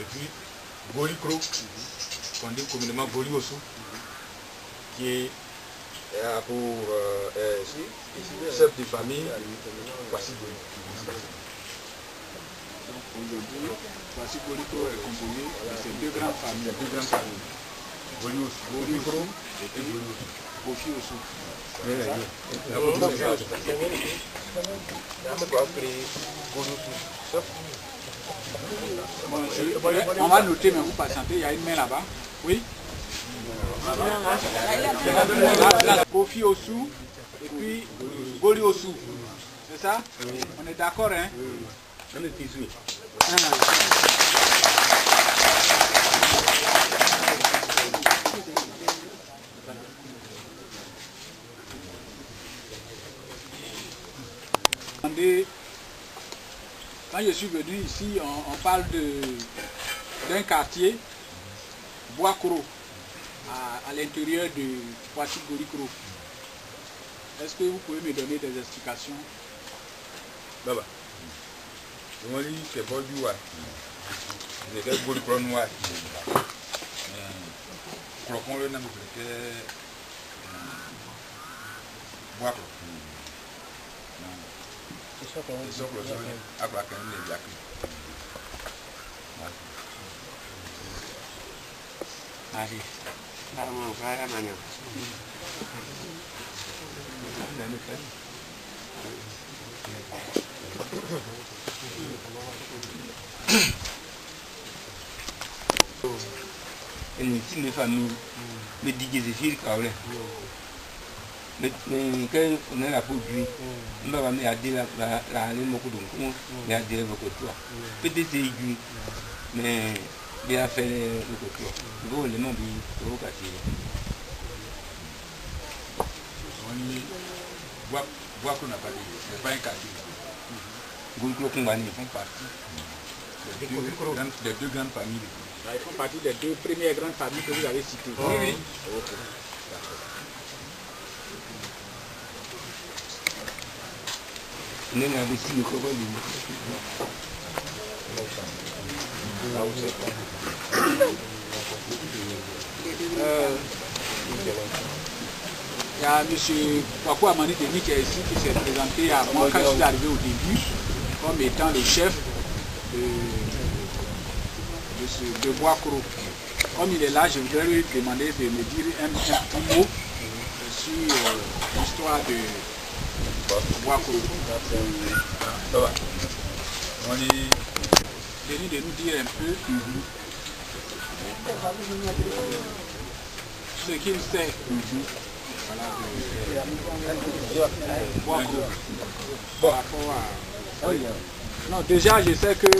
Et puis Golikro, qu'on dit communément Goliosu, qui est pour chef de famille, voici Goli. Aujourd'hui, voici Golikro est composé de ces deux grandes familles. Golikro et puis Goliosu. Kofi Osu. On va noter, mais vous patientez, il y a une main là-bas. Oui. Kofi Osu et puis Goli Osu. C'est ça? On est d'accord, hein? On est 18. Quand je suis venu ici, on parle d'un quartier, Boakro, à l'intérieur de Poissy Golikro. Est-ce que vous pouvez me donner des explications? Baba, c'est bon du ouais. C'est un Golikro noir. Croquons le nom de Boakro. C'est une famille, mais difficile quand même. Mais quand on a la peau grise, on va mettre à dire la beaucoup de mais à dire beaucoup de toi. Peut-être c'est aigu, mais bien fait le couteau. Il faut le nom du quartier. On voit qu'on n'a pas dit, c'est pas un quartier. Golikro Kumbani font partie des deux grandes familles. Ils font partie des deux premières grandes familles que vous avez citées. Oui, oui. Okay. On est ici le coron il y a M. Kwaku Amani Deni qui est ici, qui s'est présenté à moi quand je suis arrivé au début, comme étant le chef de Boakro. Comme il est là, je voudrais lui demander de me dire un petit mot sur l'histoire de Boakro. Venu de nous dire un peu ce qu'il sait. Voilà, par rapport à... Non, déjà je sais que...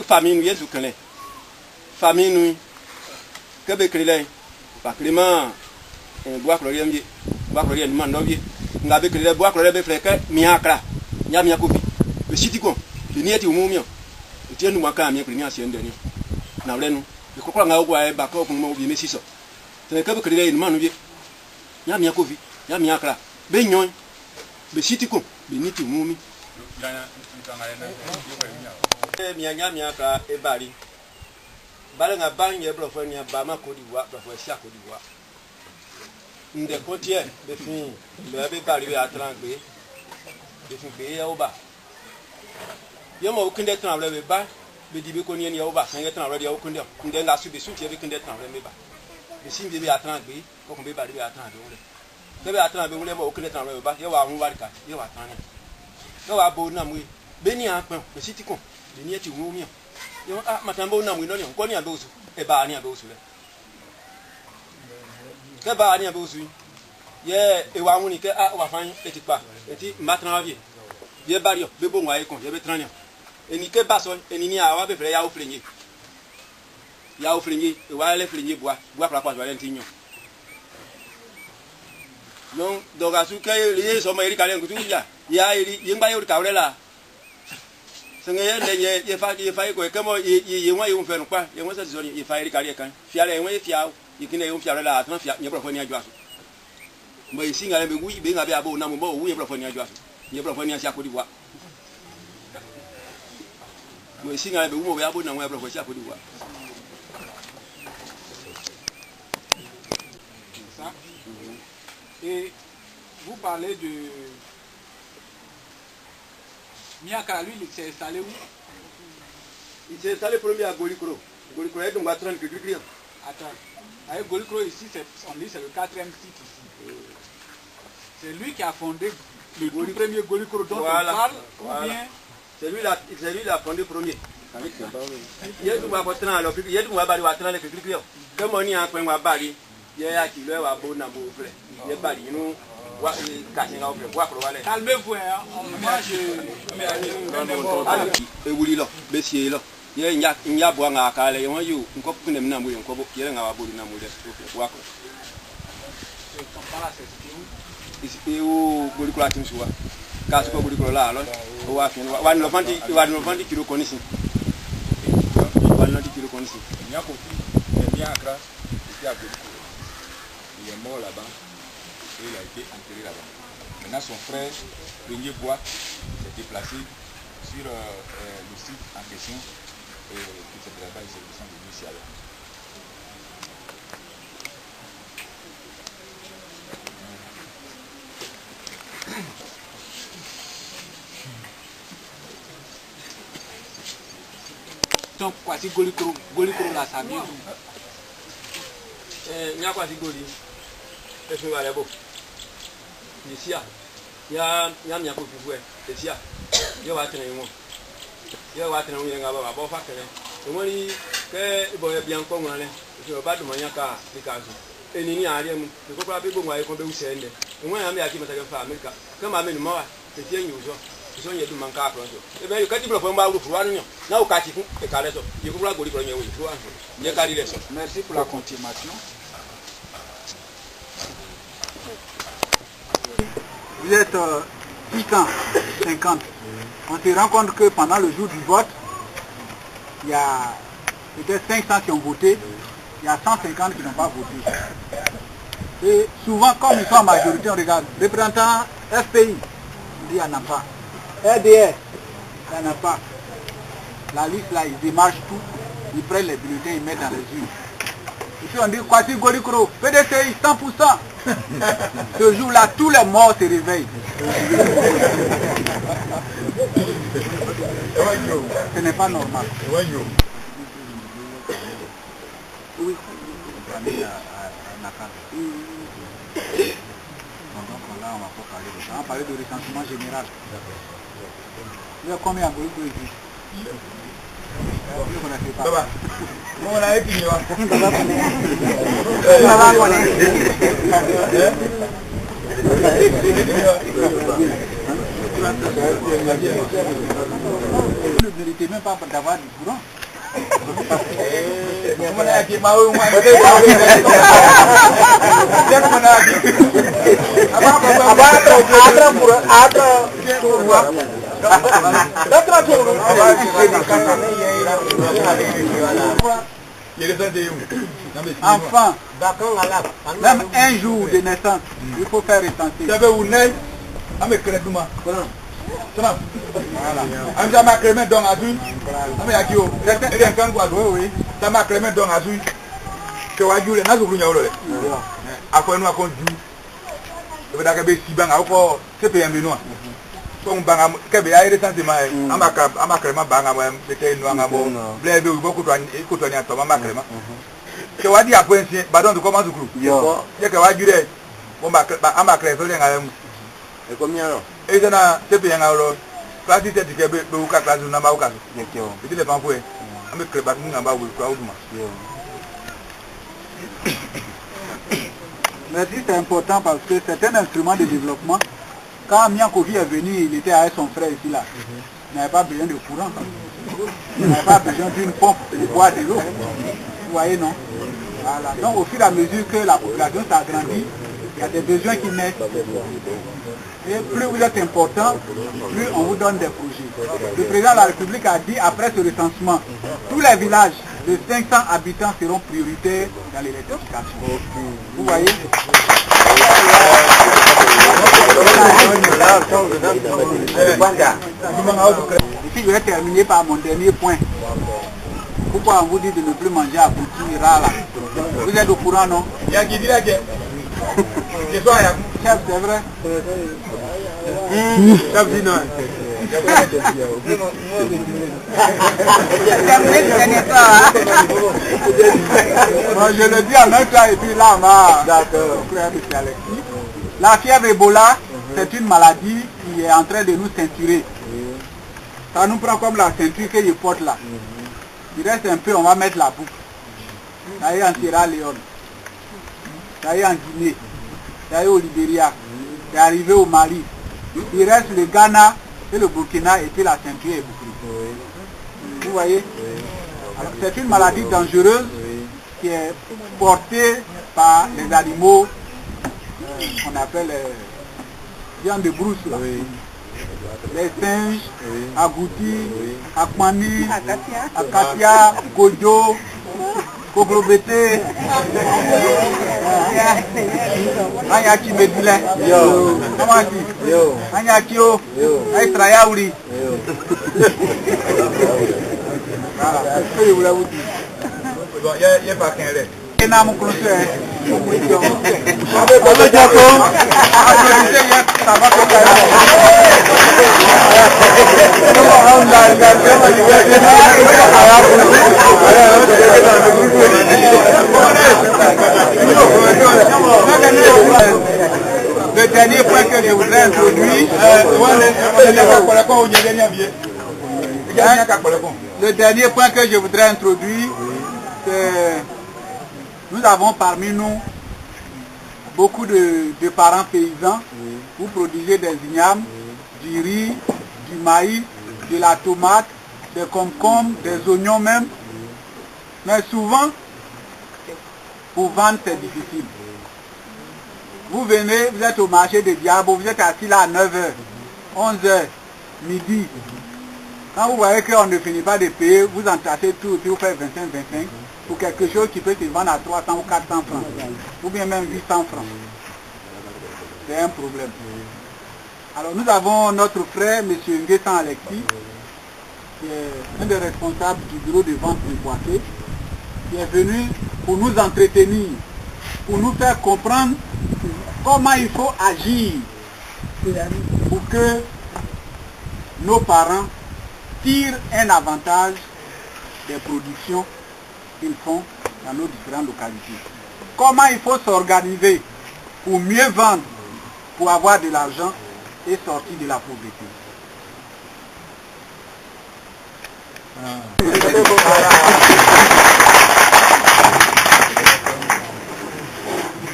famille nous y est sous connaît famille nous que be créer pas clément Boakro yembi Boakro yen man dobi nga be créer Boakro be frère miakra nya miakobi le siti ko le nieti umumio tie nu maka mi premier ancien dernier na wle nu le kokora nga ogwa e ba ko kun mo bi mesiso te que be créer man no bi nya miakobi nya miakra be nyon be siti ko be nieti umumi mianya miaka e bari bale nga banye blofo nya ba ma ko diwa blofo sia ko diwa nde ko tie be fin le be bari be atrangbe be fin be ya oba yo mo kinde tan wle be ba be di be ko ni ya oba san ye tan wle ya o kunde nde nga su be su tie be kinde tan wle me ba be sim be atrangbe ko ko be bari be atrangbe wle be atrangbe wle mo kinde tan wle be ba ye wa hu warika ye wa tan ni yo wa bo na mu beni akpan be sitikon de ni eti wo mi yo ah matambo na mu no ni ko ni abeosu e ba ni abeosu le ke ba ni abeosu ye e wa woni ke ah wa fan eti pa eti matran vie ye bario be bo nwa ikon ye be tran ni eni ke ba so eni ni awa be fere ya o flenye e wa le flenye boa pra pa wa le ntinyo non doga su ke ye so ma iri kale ngutu ya iri ye ngba yo ka la senge ye ye fa ko ke mo ye wa yo fe no pa ye won se zo ye fa iri kale kan fia le won ye fia ye kine yo fia la tran fia ye profo ni ajo aso mo yi singa le be wu be nga be abo na mo bo wu ye profo ni ajo aso ye profo ni asia ko di wa mo yi singa le be wu mo be abo na mo ye profo asia ko di wa. Et vous parlez de Miaka, lui, il s'est installé où? Il s'est installé premier à Golikro. Golikro est donc à 30 km. Attends, avec Golikro ici, on dit c'est le 4e site ici. C'est lui qui a fondé le tout premier Golikro dont voilà. on parle, Voilà. ou bien? C'est lui qui a fondé le premier. Il y a tout à votre temps, il y a tout à votre temps, comme on y a un point à Bali, il y a qui leur a bon à beau frère. Il y a Bali, nous. Calmez-vous, hein. Moi je. Et vous l'avez, monsieur, là. Il y a boire à Calais, il y a un cop qui n'aime pas mourir, il y a un abonné à mourir. Et où vous le croyez, monsieur? Car ce que vous le croyez là, on va finir. On va nous vendre qui le connaissent. On va nous dire qui le connaissent. Il y a beaucoup. Il y a un Accra, il est mort là-bas. Et il a été enterré là-bas. Maintenant, son frère, Premier Bois, s'est déplacé sur le site en question qui se travaille sur le centre de Lucia. Donc, voici Golikro là, ça vient d'où? Il y a quoi, c'est Goli? Et je vais aller beau. Ici, il y a un peu de fouet. Ici, il y a un peu de fouet. Il y a un peu de fouet. Il y a un peu de fouet. Il y a un peu de fouet. Il y a un peu de fouet. Il y a un peu de fouet. Il y a un peu de fouet. Il y a un peu de fouet. Il y a un peu de fouet. Il y a un peu de fouet. Il y a un peu de fouet. Il y a un peu de fouet. Il y a un peu de fouet. Il y a un peu de fouet. Merci pour la confirmation. Vous êtes 650. On se rend compte que pendant le jour du vote, il y a peut-être 500 qui ont voté, il y a 150 qui n'ont pas voté. Et souvent, comme ils sont en majorité, on regarde, représentant FPI, on dit il n'y en a pas. RDR, il n'y en a pas. La liste là, ils démarchent tout, ils prennent les bulletins, ils mettent dans les urnes. Et puis on dit Kwasi Golikro, PDCI 100%. Ce jour-là, tous les morts se réveillent. Ce n'est pas normal. Oui. Donc là, on va pas parler de ça. On va parler de recensement général. Il y a combien de Golikro ici? On a écrit. Vous ne méritez même pas d'avoir du courant. Enfin, même un jour de naissance, il faut faire recenser. Classe c'est que be ka classe na ba ka so. Petit les panfoué. Am que ba mu ngamba wo kwa uduma. Merci, c'est important parce que c'est un instrument de développement. Quand Miankovi est venu, il était avec son frère ici là. Il n'avait pas besoin de courant. Il n'avait pas besoin d'une pompe de boire de l'eau. Vous voyez, non? Voilà. Donc au fur et à mesure que la population s'agrandit, il y a des besoins qui naissent. Et plus vous êtes important, plus on vous donne des projets. Le président de la République a dit, après ce recensement, tous les villages de 500 habitants seront prioritaires dans l'électrification. Vous voyez? Ici, je vais terminer par mon dernier point. Pourquoi on vous dit de ne plus manger à Bouti, Rala? Vous êtes au courant, non? Chef, c'est vrai? Chef dit non. Je le dis en même temps et puis là, la fièvre Ebola, c'est une maladie qui est en train de nous ceinturer. Ça nous prend comme la ceinture que je porte là. Il reste un peu, on va mettre la boucle. Ça y est en Sierra Leone. Ça y est en Guinée. Ça y est au Libéria. C'est arrivé au Mali. Il reste le Ghana et le Burkina et puis la ceinture est bouclée. Vous voyez? C'est une maladie dangereuse qui est portée par les animaux qu'on appelle viande de brousse. Les singes, agoutis, akmani, akatia, gojo, koglobete, anyaki medule, comment dit, anyakio, aïtrayaouri. Voilà, c'est ce que je voulais vous dire. Il n'y a pas qu'un lait. Le dernier point que je voudrais introduire, c'est nous avons parmi nous beaucoup de parents paysans. Vous produisez des ignames, du riz, du maïs, de la tomate, des concombres, des oignons même. Mais souvent, pour vendre, c'est difficile. Vous venez, vous êtes au marché de Diabo, vous êtes assis là à 9h, 11h, midi. Quand vous voyez qu'on ne finit pas de payer, vous entassez tout et puis vous faites 25-25 pour quelque chose qui peut se vendre à 300 ou 400 francs, ou bien même 800 francs. C'est un problème. Alors nous avons notre frère, M. Nguessan Alexis, qui est un des responsables du bureau de vente de Boaké, qui est venu pour nous entretenir, pour nous faire comprendre comment il faut agir pour que nos parents tirent un avantage des productions qu'ils font dans nos différentes localités. Comment il faut s'organiser pour mieux vendre, pour avoir de l'argent et sortir de la pauvreté.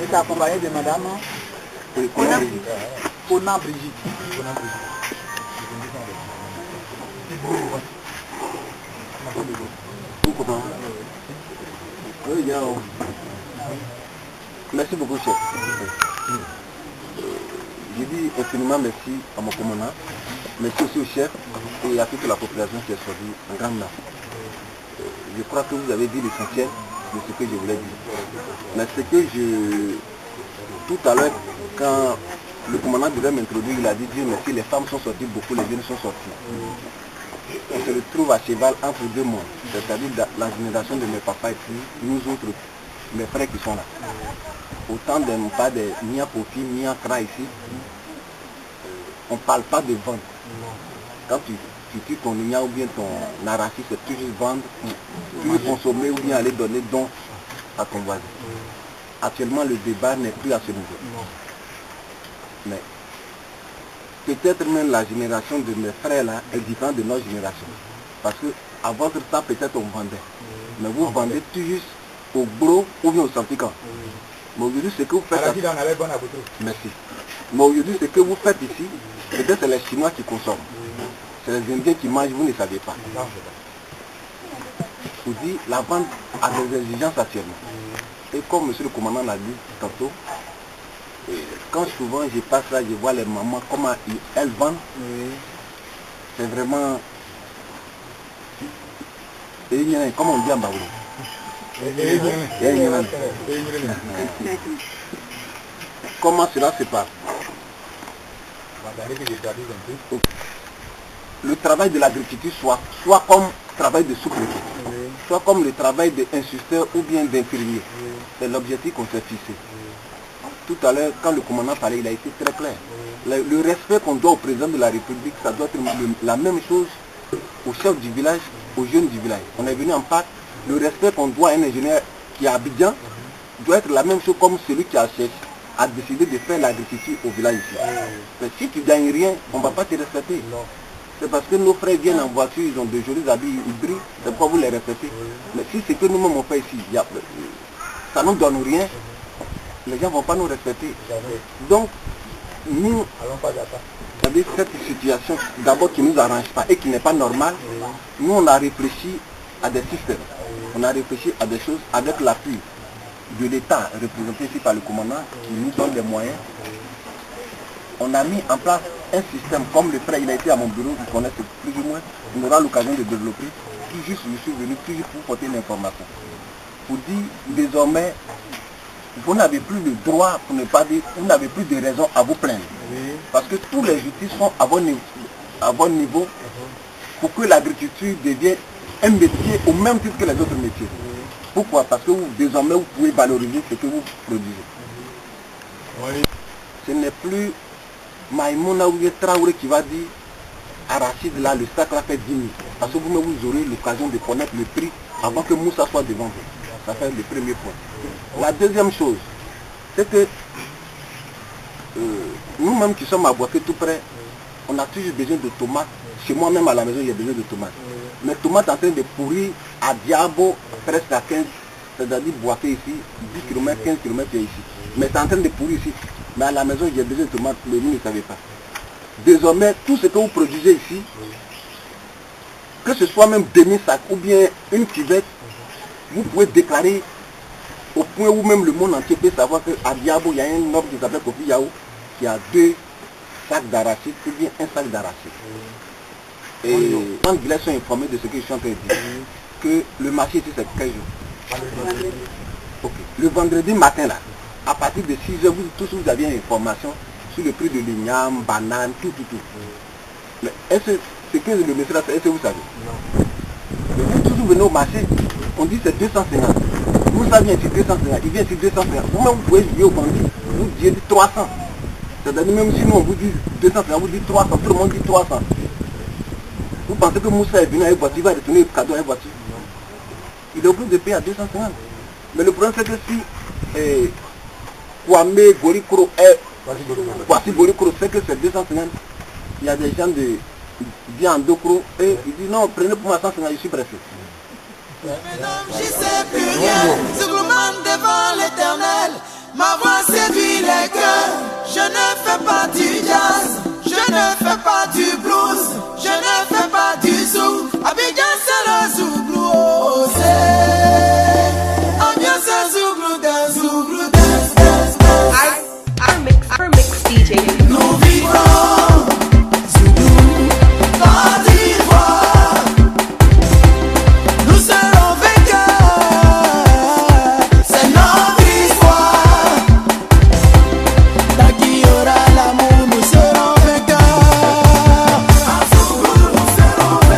Je suis accompagné de madame Kona Brigitte. Merci beaucoup, chef. Je dis infiniment merci à mon commandant, merci aussi au chef et à toute la population qui est sortie en grande masse. Je crois que vous avez dit l'essentiel de ce que je voulais dire. Mais ce que tout à l'heure, quand le commandant devait m'introduire, il a dit Dieu merci, les femmes sont sorties beaucoup, les jeunes sont sortis. On se retrouve à cheval entre deux mondes, c'est-à-dire la génération de mes papas et puis nous autres, mes frères qui sont là. Autant de pas de Nia Kofi, Nia Kra ici, on ne parle pas de vente. Quand tu tues ton Nia ou bien ton arachide, c'est toujours vendre, toujours consommer ou bien aller donner don à ton voisin. Actuellement, le débat n'est plus à ce niveau. Mais peut-être même la génération de mes frères là est différente de notre génération. Parce que à votre temps, peut-être on vendait. Mais vous vendez tout juste au gros ou bien au trafiquant. Mais aujourd'hui, ce que vous faites... Merci. Mais aujourd'hui, ce que vous faites ici, peut-être c'est les Chinois qui consomment. C'est les Indiens qui mangent, vous ne savez pas. Je vous dis, la vente a des exigences actuellement. Et comme monsieur le commandant l'a dit tantôt, quand souvent je passe là, je vois les mamans, comment elles vendent, c'est vraiment... Comment on dit en Baoulé? Comment cela se passe? Le travail de l'agriculture soit comme travail de sous-préfet, soit comme le travail d'instituteur ou bien d'infirmier. C'est l'objectif qu'on s'est fixé. Tout à l'heure, quand le commandant parlait, il a été très clair. Le respect qu'on doit au président de la République, ça doit être la même chose au chef du village, aux jeunes du village. On est venu en Pâques, le respect qu'on doit à un ingénieur qui est à Abidjan doit être la même chose comme celui qui a décidé de faire l'agriculture au village ici. Mais si tu ne gagnes rien, on ne va pas te respecter. C'est parce que nos frères viennent en voiture, ils ont de jolis habits, ils brillent, c'est pourquoi vous les respectez. Mais si c'est que nous-mêmes on fait ici, ça ne nous donne rien, les gens ne vont pas nous respecter. Donc, nous, cette situation d'abord qui ne nous arrange pas et qui n'est pas normale, nous on a réfléchi à des systèmes, on a réfléchi à des choses avec l'appui de l'État représenté ici par le commandant qui nous donne des moyens. On a mis en place un système comme le frère, il a été à mon bureau, vous connaissez plus ou moins, on aura l'occasion de développer. Tout juste, je suis venu toujours pour porter l'information. Pour dire, désormais, vous n'avez plus le droit, pour ne pas dire, vous n'avez plus de raison à vous plaindre. Parce que tous les outils sont à bon niveau pour que l'agriculture devienne un métier au même titre que les autres métiers. Pourquoi? Parce que désormais, vous pouvez valoriser ce que vous produisez. Ce n'est plus Maïmouna ou Traoré qui va dire arachide là, le sac là fait 10 000. Parce que vous-même, vous aurez l'occasion de connaître le prix avant que Moussa soit devant vous. Ça fait le premier point. La deuxième chose, c'est que nous-mêmes qui sommes à Boaké tout près, on a toujours besoin de tomates. Chez moi-même à la maison, il y a besoin de tomates. Mais tomates en train de pourrir à Diabo, presque à 15, c'est-à-dire Boaké ici, 10 km, 15 km ici. Mais c'est en train de pourrir ici. Mais à la maison, il y a besoin de tomates, mais vous ne savez pas. Désormais, tout ce que vous produisez ici, que ce soit même demi-sac ou bien une cuvette, vous pouvez déclarer au point où même le monde entier peut savoir qu'à Diabo, il y a un homme qui s'appelle Kofi Yao qui a 2 sacs d'arachide ou bien un sac d'arachide. Et quand les villages sont informés de ce que je suis en train de dire, que le marché ici c'est 15 jours. Okay. Le vendredi matin là, à partir de 6 h, vous avez une information sur le prix de l'igname, banane, tout. Mais est-ce que le monsieur là, est-ce que vous savez? Non. Mais vous toujours venez au marché, on dit c'est 250. Vous savez ici 250, il vient ici 250. Vous-même vous pouvez jouer au bandit, vous dites 300. C'est-à-dire même si nous on vous dit 250, vous dites 300, tout le monde dit 300. Vous pensez que Moussa est venu à une voiture, il va retourner le cadeau à une voiture? Il est obligé de payer à 250. Mais le problème c'est que si Kwame Gorikoro est Kwasi Gorikoro sait que c'est 250, il y a des gens de bien en 2 cros et il dit non, prenez pour moi 150, je suis pressé. Je sais plus rien, Zouglman devant l'éternel, ma voix séduit les cœurs. Je ne fais pas du jazz, je ne fais pas du blues, je ne fais pas du zouk. Abidjan c'est le zouglou, oh c'est ambiance zouglou dance, zouglou dance, dance, dance. Our mix DJ. Nous vibrons, zouglou, Côte d'Ivoire. Nous serons vainqueurs, c'est notre histoire. Tant qu'il y aura l'amour, nous serons vainqueurs. À Zouglou, nous serons vainqueurs.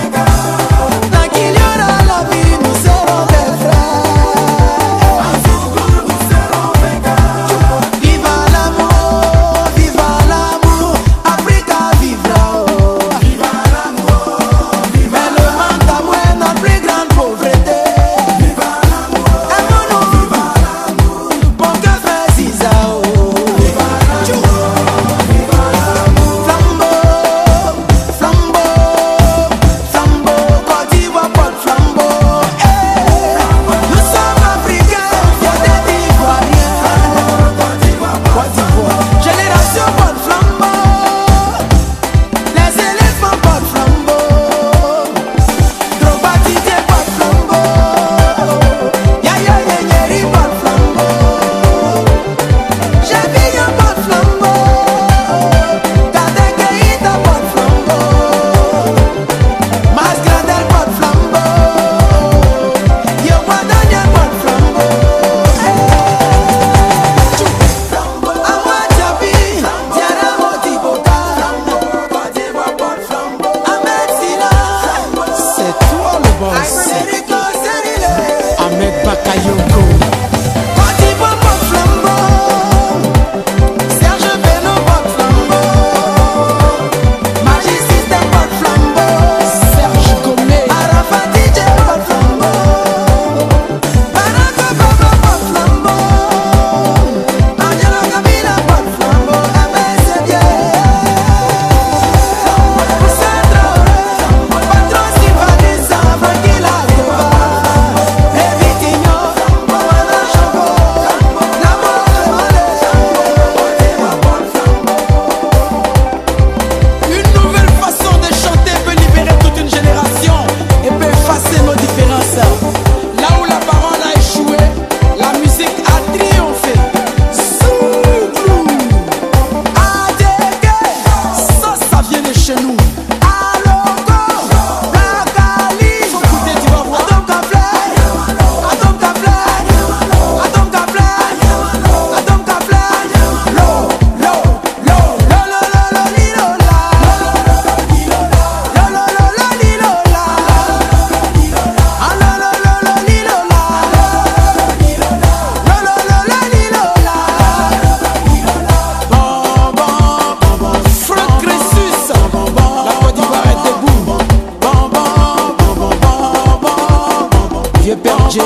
Iber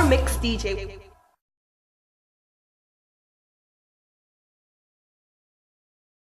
Mix DJ.